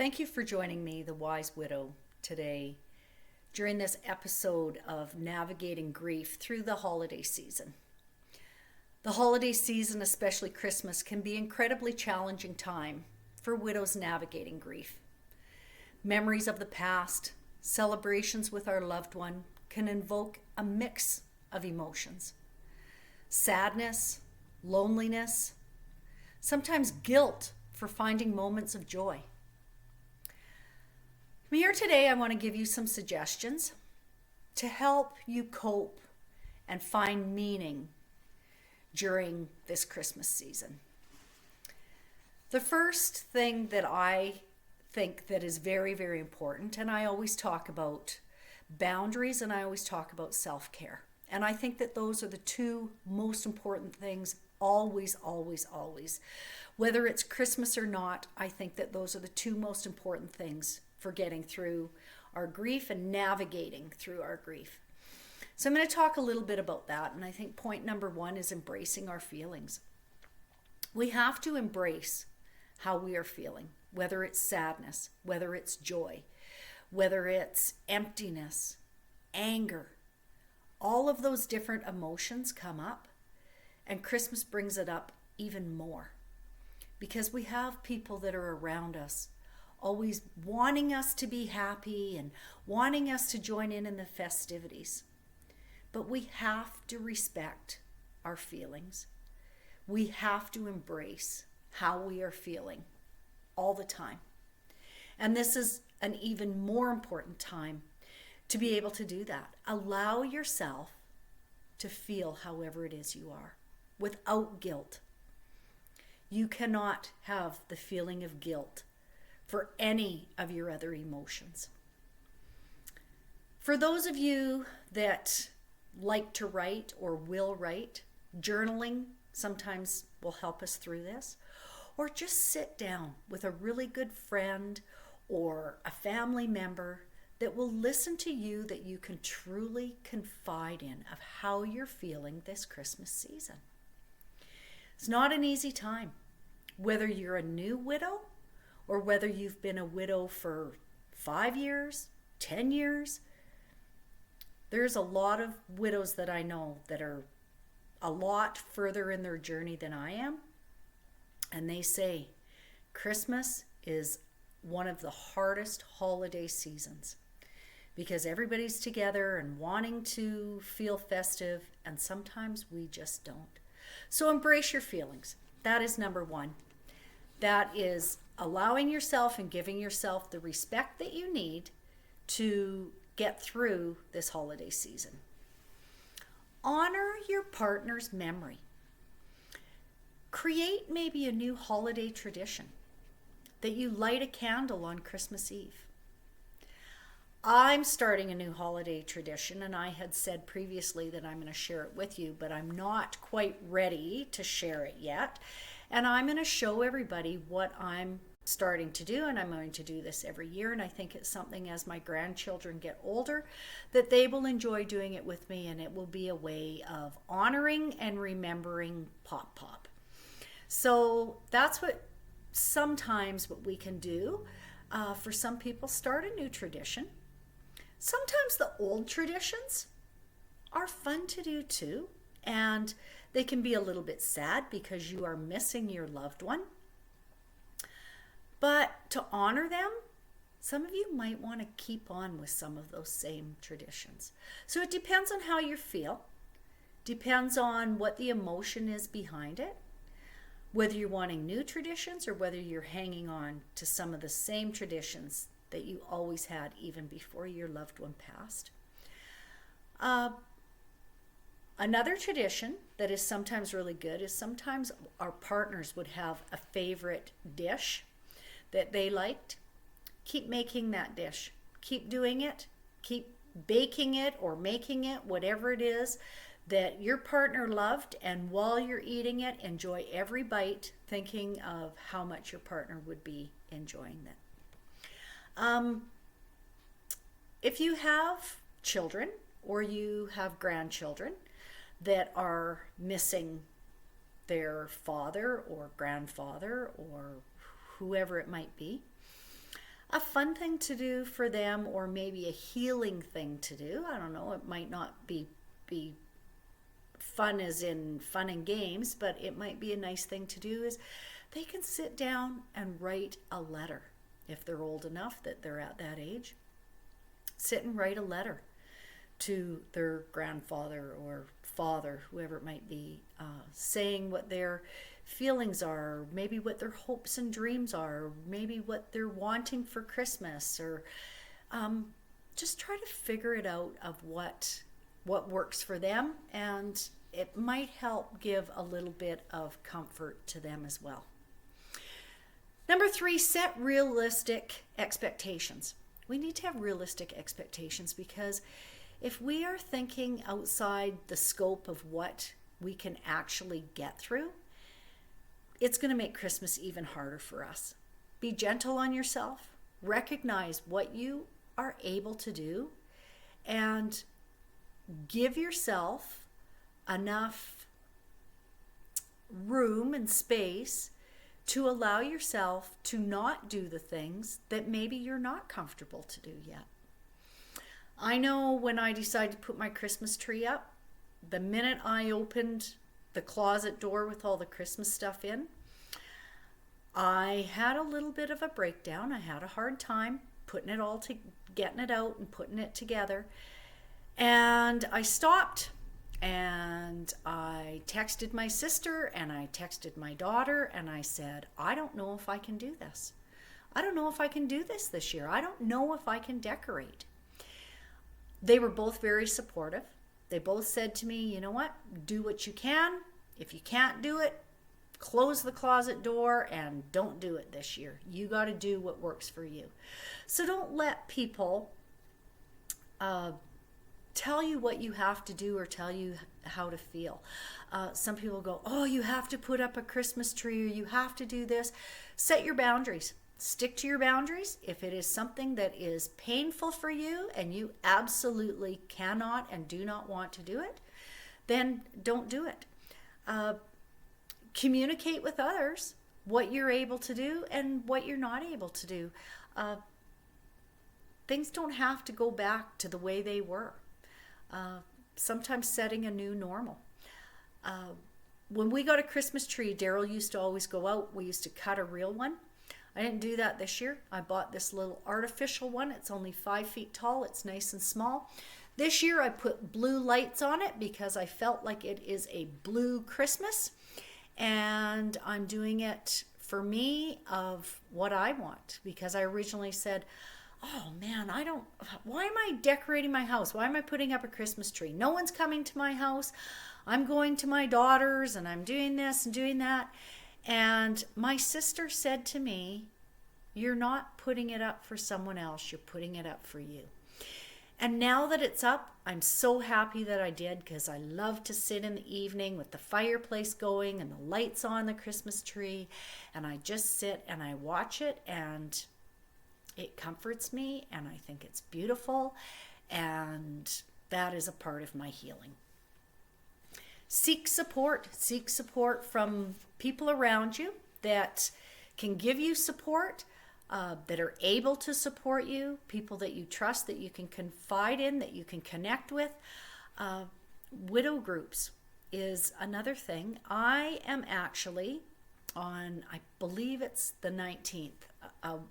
Thank you for joining me, the Wise Widow, today during this episode of navigating grief through the holiday season. The holiday season, especially Christmas, can be an incredibly challenging time for widows navigating grief. Memories of the past, celebrations with our loved one can invoke a mix of emotions. Sadness, loneliness, sometimes guilt for finding moments of joy. Here today, I want to give you some suggestions to help you cope and find meaning during this Christmas season. The first thing that I think that is very, very important, and I always talk about boundaries and I always talk about self-care. And I think that those are the two most important things always, always, always. Whether it's Christmas or not, I think that those are the two most important things for getting through our grief and navigating through our grief. So I'm going to talk a little bit about that. And I think point number one is embracing our feelings. We have to embrace how we are feeling, whether it's sadness, whether it's joy, whether it's emptiness, anger. All of those different emotions come up, and Christmas brings it up even more because we have people that are around us always wanting us to be happy and wanting us to join in the festivities. But we have to respect our feelings. We have to embrace how we are feeling all the time. And this is an even more important time to be able to do that. Allow yourself to feel however it is you are without guilt. You cannot have the feeling of guilt for any of your other emotions. For those of you that like to write or will write, journaling sometimes will help us through this. Or just sit down with a really good friend or a family member that will listen to you, that you can truly confide in of how you're feeling this Christmas season. It's not an easy time, whether you're a new widow or whether you've been a widow for 5 years, 10 years. There's a lot of widows that I know that are a lot further in their journey than I am. And they say Christmas is one of the hardest holiday seasons because everybody's together and wanting to feel festive, and sometimes we just don't. So embrace your feelings. That is number one. That is allowing yourself and giving yourself the respect that you need to get through this holiday season. Honor your partner's memory. Create maybe a new holiday tradition that you light a candle on Christmas Eve. I'm starting a new holiday tradition, and I had said previously that I'm going to share it with you, but I'm not quite ready to share it yet. And I'm going to show everybody what I'm starting to do, and I'm going to do this every year, and I think it's something as my grandchildren get older that they will enjoy doing it with me, and it will be a way of honoring and remembering Pop Pop. So that's sometimes what we can do. For some people, start a new tradition. Sometimes the old traditions are fun to do too, and they can be a little bit sad because you are missing your loved one. But to honor them, some of you might want to keep on with some of those same traditions. So it depends on how you feel, depends on what the emotion is behind it, whether you're wanting new traditions or whether you're hanging on to some of the same traditions that you always had even before your loved one passed. Another tradition that is sometimes really good is sometimes our partners would have a favorite dish that they liked. Keep making that dish. Keep doing it. Keep baking it or making it, whatever it is that your partner loved. And while you're eating it, enjoy every bite, thinking of how much your partner would be enjoying that. If you have children or you have grandchildren that are missing their father or grandfather or whoever it might be, a fun thing to do for them, or maybe a healing thing to do. I don't know, it might not be fun as in fun and games, but it might be a nice thing to do is they can sit down and write a letter. If they're old enough that they're at that age, sit and write a letter to their grandfather or father, whoever it might be, saying what their feelings are, maybe what their hopes and dreams are, maybe what they're wanting for Christmas, or just try to figure it out of what works for them, and it might help give a little bit of comfort to them as well. Number 3, set realistic expectations. We need to have realistic expectations, because if we are thinking outside the scope of what we can actually get through, it's going to make Christmas even harder for us. Be gentle on yourself. Recognize what you are able to do, and give yourself enough room and space to allow yourself to not do the things that maybe you're not comfortable to do yet. I know when I decided to put my Christmas tree up, the minute I opened the closet door with all the Christmas stuff in, I had a little bit of a breakdown. I had a hard time putting it all to getting it out and putting it together. And I stopped, and I texted my sister, and I texted my daughter, and I said, I don't know if I can do this. I don't know if I can do this year. I don't know if I can decorate. They were both very supportive. They both said to me, you know what, do what you can. If you can't do it, close the closet door and don't do it this year. You got to do what works for you. So don't let people tell you what you have to do or tell you how to feel. Some people go, oh, you have to put up a Christmas tree, or you have to do this. Set your boundaries. Stick to your boundaries. If it is something that is painful for you and you absolutely cannot and do not want to do it, then don't do it. Communicate with others what you're able to do and what you're not able to do. Things don't have to go back to the way they were. Sometimes setting a new normal. When we got a Christmas tree, Daryl used to always go out. We used to cut a real one. I didn't do that this year. I bought this little artificial one. It's only 5 feet tall. It's nice and small. This year I put blue lights on it because I felt like it is a blue Christmas. And I'm doing it for me of what I want, because I originally said, oh man, why am I decorating my house? Why am I putting up a Christmas tree? No one's coming to my house. I'm going to my daughter's and I'm doing this and doing that. And my sister said to me, you're not putting it up for someone else, you're putting it up for you. And now that it's up, I'm so happy that I did, because I love to sit in the evening with the fireplace going and the lights on the Christmas tree, and I just sit and I watch it, and it comforts me, and I think it's beautiful, and that is a part of my healing. Seek support from people around you that can give you support, that are able to support you, people that you trust, that you can confide in, that you can connect with. Widow groups is another thing. I am actually on, I believe it's the 19th,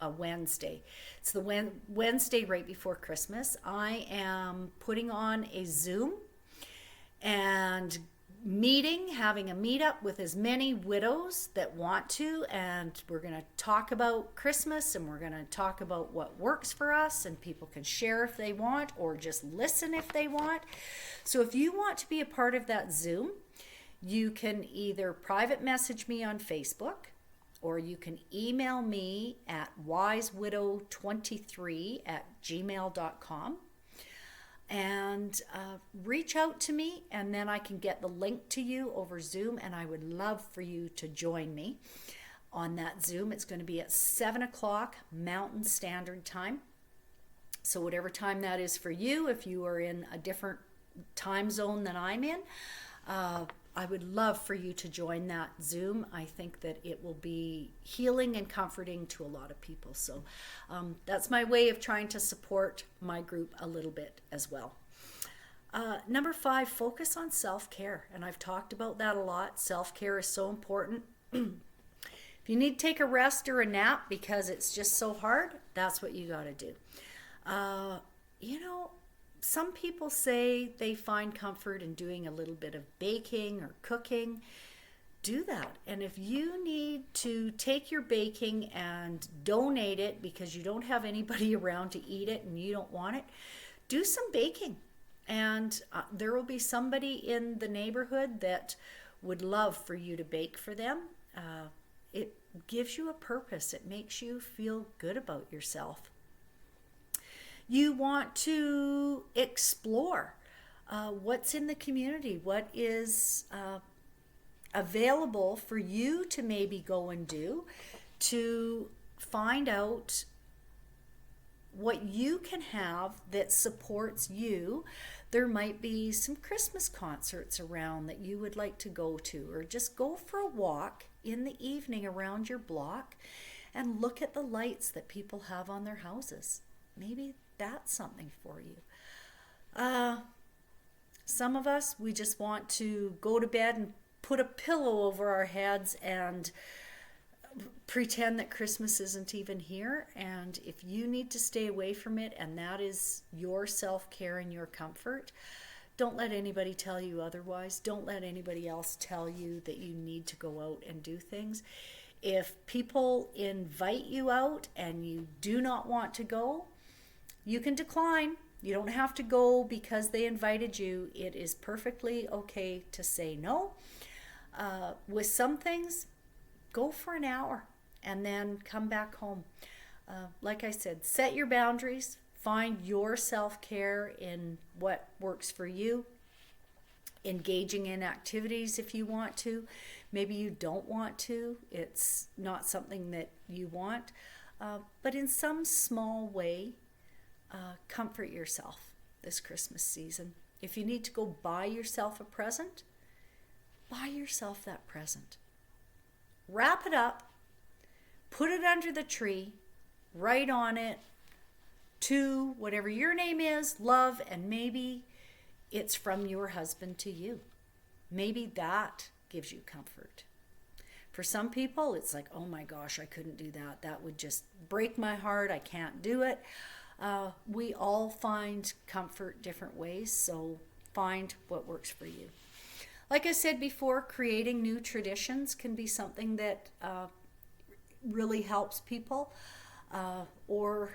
a Wednesday. It's the Wednesday right before Christmas. I am putting on a Zoom and having a meetup with as many widows that want to, and we're going to talk about Christmas, and we're going to talk about what works for us, and people can share if they want or just listen if they want. So if you want to be a part of that Zoom, you can either private message me on Facebook, or you can email me at wisewidow23@gmail.com. and reach out to me, and then I can get the link to you over Zoom, and I would love for you to join me on that Zoom. It's going to be at 7 o'clock Mountain Standard Time. So whatever time that is for you, if you are in a different time zone than I'm in, I would love for you to join that Zoom. I think that it will be healing and comforting to a lot of people. So that's my way of trying to support my group a little bit as well. Number 5, focus on self-care. And I've talked about that a lot. Self-care is so important. If you need to take a rest or a nap because it's just so hard, that's what you got to do. Some people say they find comfort in doing a little bit of baking or cooking. Do that. And if you need to take your baking and donate it because you don't have anybody around to eat it and you don't want it, do some baking. And there will be somebody in the neighborhood that would love for you to bake for them. It gives you a purpose. It makes you feel good about yourself. You want to explore what's in the community, what is available for you to maybe go and do, to find out what you can have that supports you. There might be some Christmas concerts around that you would like to go to, or just go for a walk in the evening around your block and look at the lights that people have on their houses. Maybe that's something for you. Some of us, we just want to go to bed and put a pillow over our heads and pretend that Christmas isn't even here. And if you need to stay away from it, and that is your self-care and your comfort, don't let anybody tell you otherwise. Don't let anybody else tell you that you need to go out and do things. If people invite you out and you do not want to go, you can decline. You don't have to go because they invited you. It is perfectly okay to say no. With some things, go for an hour and then come back home. Like I said, set your boundaries. Find your self-care in what works for you. Engaging in activities if you want to. Maybe you don't want to. It's not something that you want. But in some small way, comfort yourself this Christmas season. If you need to go buy yourself a present, buy yourself that present. Wrap it up, put it under the tree, write on it, to whatever your name is, love, and maybe it's from your husband to you. Maybe that gives you comfort. For some people, it's like, oh my gosh, I couldn't do that. That would just break my heart. I can't do it. We all find comfort different ways, so find what works for you. Like I said before, creating new traditions can be something that really helps people, or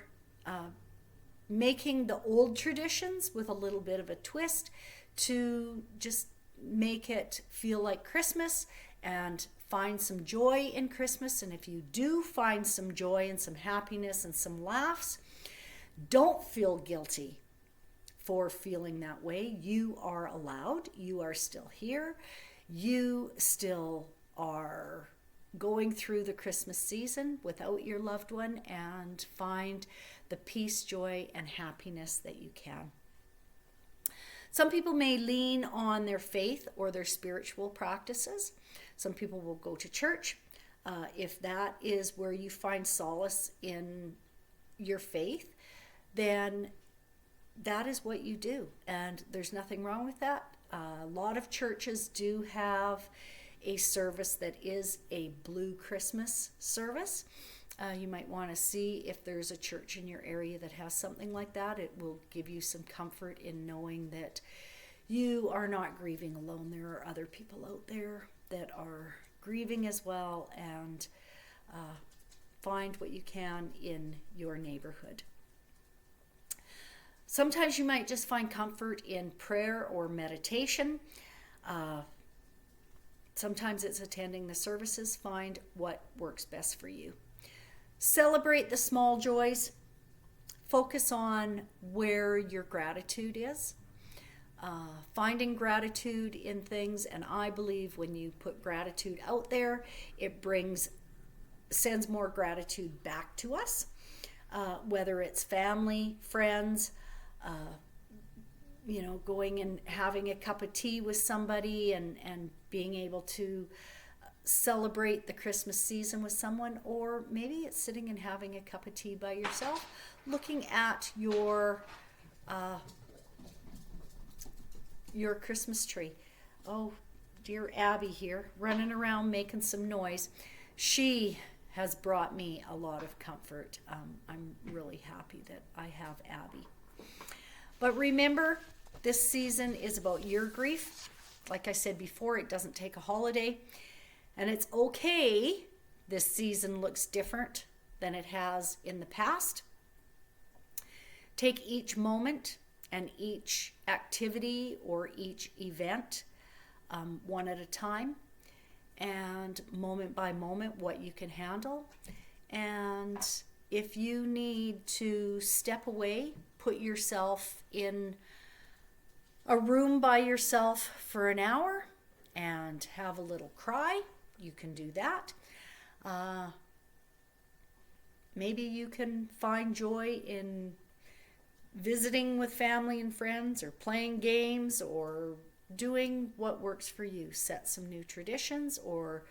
making the old traditions with a little bit of a twist to just make it feel like Christmas and find some joy in Christmas. And if you do find some joy and some happiness and some laughs, don't feel guilty for feeling that way. You are allowed. You are still here. You still are going through the Christmas season without your loved one, and find the peace, joy, and happiness that you can. Some people may lean on their faith or their spiritual practices. Some people will go to church. If that is where you find solace in your faith, then that is what you do. And there's nothing wrong with that. A lot of churches do have a service that is a Blue Christmas service. You might want to see if there's a church in your area that has something like that. It will give you some comfort in knowing that you are not grieving alone. There are other people out there that are grieving as well, and find what you can in your neighborhood. Sometimes you might just find comfort in prayer or meditation. Sometimes it's attending the services. Find what works best for you. Celebrate the small joys. Focus on where your gratitude is. Finding gratitude in things, and I believe when you put gratitude out there, it sends more gratitude back to us. Whether it's family, friends, going and having a cup of tea with somebody and being able to celebrate the Christmas season with someone, or maybe it's sitting and having a cup of tea by yourself, looking at your Christmas tree. Oh, dear Abby here, running around making some noise. She has brought me a lot of comfort. I'm really happy that I have Abby. But remember, this season is about your grief. Like I said before, it doesn't take a holiday. And it's okay this season looks different than it has in the past. Take each moment and each activity or each event one at a time, and moment by moment what you can handle. And if you need to step away, put yourself in a room by yourself for an hour and have a little cry, you can do that. Maybe you can find joy in visiting with family and friends, or playing games, or doing what works for you. Set some new traditions, or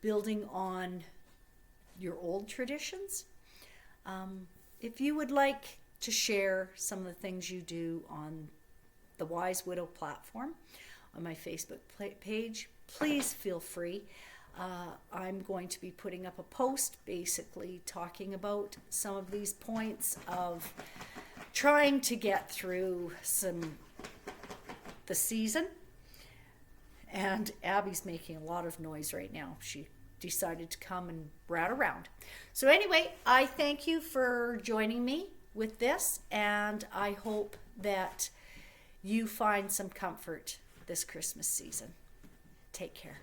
building on your old traditions. If you would like to share some of the things you do on the Wise Widow platform on my Facebook page, please feel free. I'm going to be putting up a post basically talking about some of these points of trying to get through the season. And Abby's making a lot of noise right now. She decided to come and rat around. So anyway, I thank you for joining me with this, and I hope that you find some comfort this Christmas season. Take care.